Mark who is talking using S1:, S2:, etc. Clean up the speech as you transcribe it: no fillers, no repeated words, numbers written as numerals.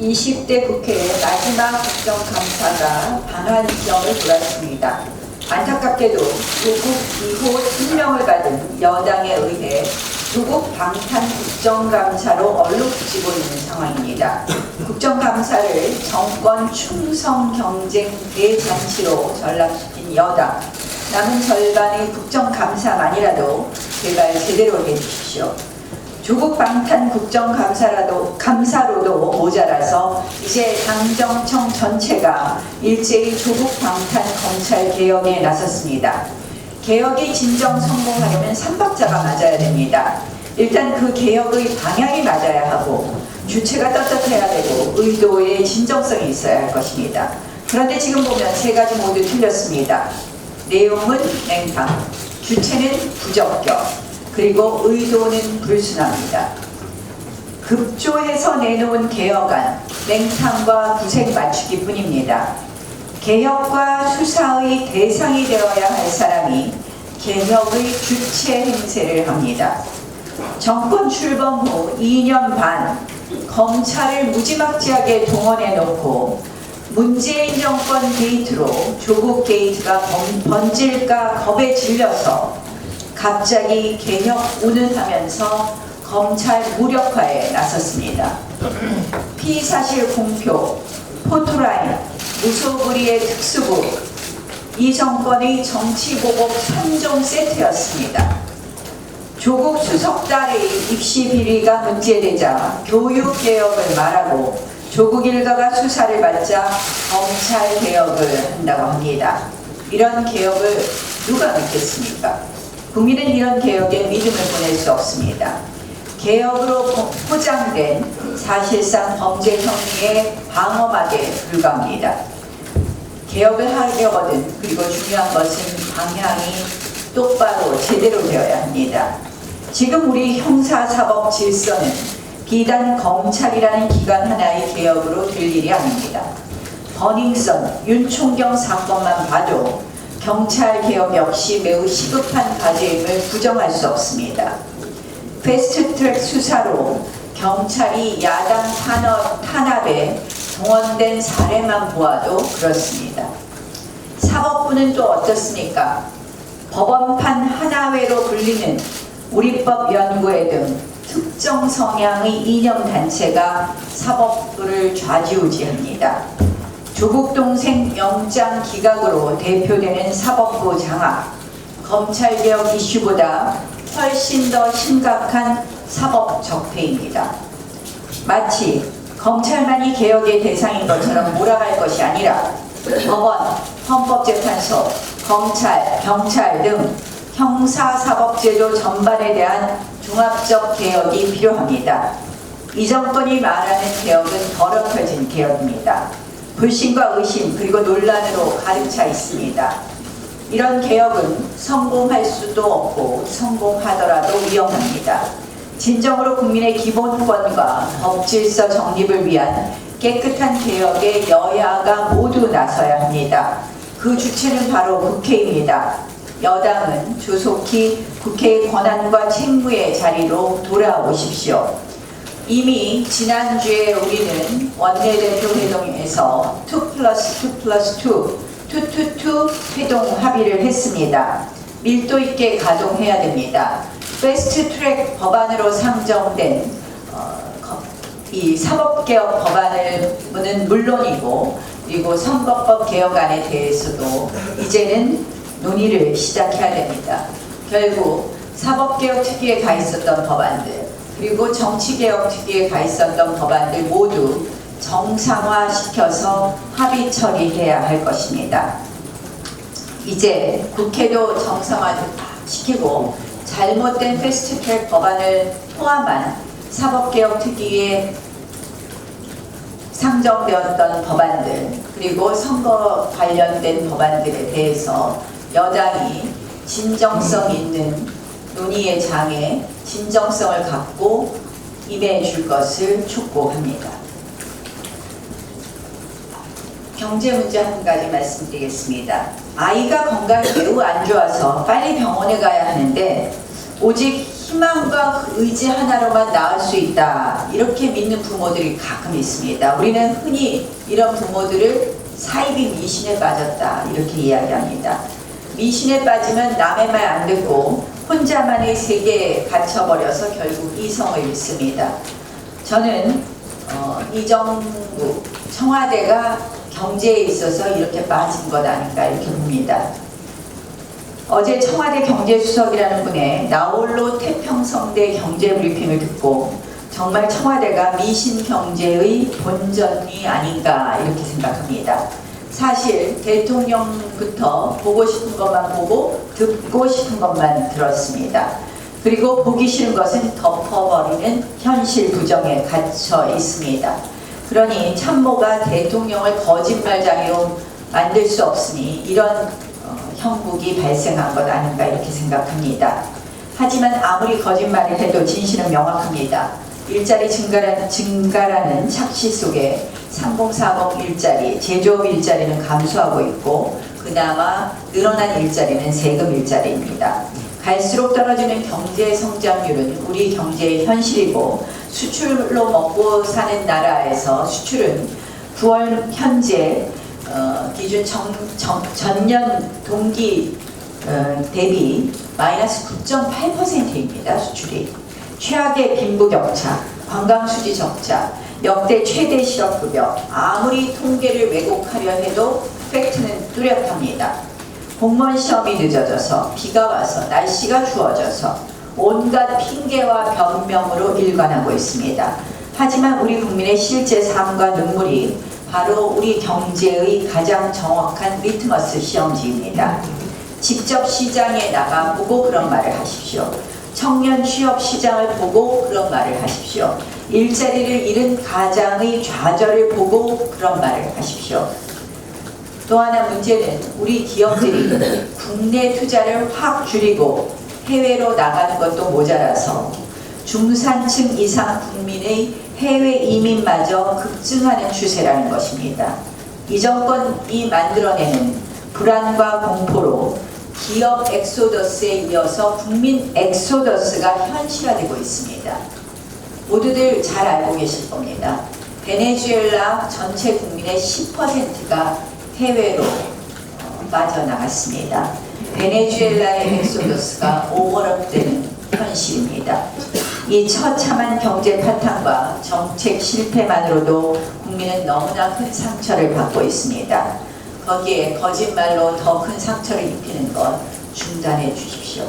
S1: 20대 국회의 마지막 국정감사가 반환점을 돌았습니다. 안타깝게도 조국 2호 팀명을 받은 여당에 의해 조국 방탄 국정감사로 얼룩지고 있는 상황입니다. 국정감사를 정권 충성 경쟁 대잔치로 전락시킨 여당, 남은 절반의 국정감사만이라도 제발 제대로 해주십시오. 조국 방탄 감사로도 모자라서 이제 당정청 전체가 일제히 조국 방탄 검찰 개혁에 나섰습니다. 개혁이 진정 성공하려면 3박자가 맞아야 됩니다. 일단 그 개혁의 방향이 맞아야 하고 주체가 떳떳해야 되고 의도에 진정성이 있어야 할 것입니다. 그런데 지금 보면 세 가지 모두 틀렸습니다. 내용은 맹탕, 주체는 부적격, 그리고 의도는 불순합니다. 급조해서 내놓은 개혁안, 맹탕과 구색 맞추기 뿐입니다. 개혁과 수사의 대상이 되어야 할 사람이 개혁의 주체 행세를 합니다. 정권 출범 후 2년 반 검찰을 무지막지하게 동원해놓고 문재인 정권 게이트로 조국 게이트가 번질까 겁에 질려서 갑자기 개혁 운운하면서 검찰 무력화에 나섰습니다. 피사실 공표, 포토라인, 무소불위의 특수부, 이 정권의 정치보복 3종 세트였습니다. 조국 수석딸의 입시 비리가 문제되자 교육개혁을 말하고 조국 일가가 수사를 받자 검찰개혁을 한다고 합니다. 이런 개혁을 누가 믿겠습니까? 국민은 이런 개혁에 믿음을 보낼 수 없습니다. 개혁으로 포장된 사실상 범죄 혐의의 방어막에 불과합니다. 개혁을 하려거든 그리고 중요한 것은 방향이 똑바로 제대로 되어야 합니다. 지금 우리 형사사법 질서는 비단 검찰이라는 기관 하나의 개혁으로 될 일이 아닙니다. 버닝썬, 윤총경 사건만 봐도 경찰 개혁 역시 매우 시급한 과제임을 부정할 수 없습니다. 패스트트랙 수사로 경찰이 야당 탄압에 동원된 사례만 보아도 그렇습니다. 사법부는 또 어떻습니까? 법원판 하나회로 불리는 우리법연구회 등 특정 성향의 이념단체가 사법부를 좌지우지합니다. 조국 동생 영장 기각으로 대표되는 사법부 장악, 검찰개혁 이슈보다 훨씬 더 심각한 사법 적폐입니다. 마치 검찰만이 개혁의 대상인 것처럼 몰아갈 것이 아니라 법원, 헌법재판소, 검찰, 경찰 등 형사사법제도 전반에 대한 종합적 개혁이 필요합니다. 이 정권이 말하는 개혁은 더럽혀진 개혁입니다. 불신과 의심 그리고 논란으로 가득 차 있습니다. 이런 개혁은 성공할 수도 없고 성공하더라도 위험합니다. 진정으로 국민의 기본권과 법질서 정립을 위한 깨끗한 개혁에 여야가 모두 나서야 합니다. 그 주체는 바로 국회입니다. 여당은 조속히 국회의 권한과 책무의 자리로 돌아오십시오. 이미 지난주에 우리는 원내대표 회동에서 2+2+2, 2+2 회동 합의를 했습니다. 밀도 있게 가동해야 됩니다. 패스트트랙 법안으로 상정된 이 사법개혁 법안은 물론이고 그리고 선거법 개혁안에 대해서도 이제는 논의를 시작해야 됩니다. 결국 사법개혁 특위에 가 있었던 법안들 그리고 정치개혁 특위에 가 있었던 법안들 모두 정상화시켜서 합의 처리해야 할 것입니다. 이제 국회도 정상화시키고 잘못된 패스트트랙 법안을 포함한 사법개혁 특위에 상정되었던 법안들 그리고 선거 관련된 법안들에 대해서 여당이 진정성 있는 논의의 장에 진정성을 갖고 임해줄 것을 촉구합니다. 경제 문제 한 가지 말씀드리겠습니다. 아이가 건강이 매우 안 좋아서 빨리 병원에 가야 하는데 오직 희망과 그 의지 하나로만 나을 수 있다, 이렇게 믿는 부모들이 가끔 있습니다. 우리는 흔히 이런 부모들을 사이비 미신에 빠졌다, 이렇게 이야기합니다. 미신에 빠지면 남의 말 안 듣고 혼자만의 세계에 갇혀버려서 결국 이성을 잃습니다. 저는 이 정부 청와대가 경제에 있어서 이렇게 빠진 것 아닌가, 이렇게 봅니다. 어제 청와대 경제수석이라는 분의 나홀로 태평성대 경제브리핑을 듣고 정말 청와대가 미신경제의 본전이 아닌가, 이렇게 생각합니다. 사실 대통령부터 보고 싶은 것만 보고 듣고 싶은 것만 들었습니다. 그리고 보기 싫은 것은 덮어버리는 현실 부정에 갇혀 있습니다. 그러니 참모가 대통령을 거짓말장애로 만들 수 없으니 이런 형국이 발생한 것 아닌가, 이렇게 생각합니다. 하지만 아무리 거짓말을 해도 진실은 명확합니다. 일자리 증가라는 착시 속에 3040 일자리, 제조업 일자리는 감소하고 있고 그나마 늘어난 일자리는 세금 일자리입니다. 갈수록 떨어지는 경제 성장률은 우리 경제의 현실이고, 수출로 먹고 사는 나라에서 수출은 9월 현재 기준 전년 동기 대비 마이너스 9.8%입니다. 수출이. 최악의 빈부격차, 관광수지 적자, 역대 최대 실업급여, 아무리 통계를 왜곡하려 해도 팩트는 뚜렷합니다. 공무원 시험이 늦어져서, 비가 와서, 날씨가 추워져서 온갖 핑계와 변명으로 일관하고 있습니다. 하지만 우리 국민의 실제 삶과 눈물이 바로 우리 경제의 가장 정확한 리트머스 시험지입니다. 직접 시장에 나가보고 그런 말을 하십시오. 청년 취업 시장을 보고 그런 말을 하십시오. 일자리를 잃은 가장의 좌절을 보고 그런 말을 하십시오. 또 하나 문제는 우리 기업들이 국내 투자를 확 줄이고 해외로 나가는 것도 모자라서 중산층 이상 국민의 해외 이민마저 급증하는 추세라는 것입니다. 이 정권이 만들어내는 불안과 공포로 기업 엑소더스에 이어서 국민 엑소더스가 현실화되고 있습니다. 모두들 잘 알고 계실 겁니다. 베네수엘라 전체 국민의 10%가 해외로 빠져나갔습니다. 베네수엘라의 엑소더스가 오버랩되는 현실입니다. 이 처참한 경제 파탄과 정책 실패만으로도 국민은 너무나 큰 상처를 받고 있습니다. 거기에 거짓말로 더 큰 상처를 입히는 것 중단해 주십시오.